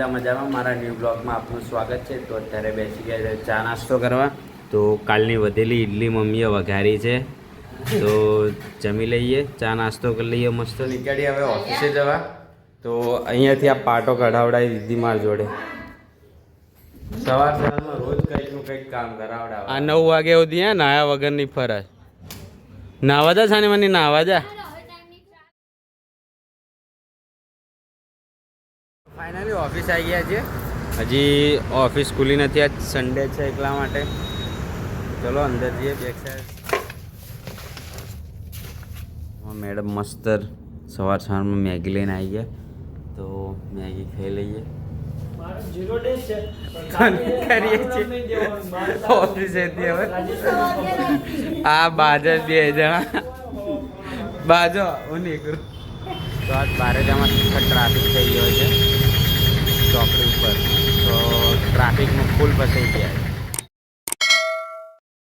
બધા મજામાં. મારા ન્યૂ બ્લોગમાં આપનું સ્વાગત છે. તો અત્યારે બેસી ગયા છે ચા નાસ્તો કરવા. તો કાલની વધેલી ઇડલી મમ્મીએ વઘારી છે, તો જમી લઈએ, ચા નાસ્તો કરી લઈએ. મસ્ત નીકળીએ હવે ઓફિસે જવા. તો અહીંયાથી આ પાટો કઢાવડાવી દીધી મારી જોડે. સવારમાં રોજ કંઈકનું કંઈક કામ કરાવડાવે. આ 9 વાગે સુધી હે નાયા વગરની ફરજ. નાવા જા સાને મને નાવા જા. ફાઇનલી ઓફિસ આવી ગયા છે. હજી ઓફિસ ખુલી નથી, આજ સન્ડે છે એટલા માટે. ચલો અંદર જઈએ બેક સાઈડ. મેડમ મસ્ત સવારમાં મેગી લઈને આવી ગયા, તો મેગી ખાઈ લઈએ. ઓફિસેથી હવે આ બાજુ 2 જણા બાજો હું નીકળું. તો આજ 12 જવામાં ટ્રાફિક થઈ ગયો છે ચોકડી ઉપર. તો ટ્રાફિકનું ફૂલ ફસાઈ ગયા છે.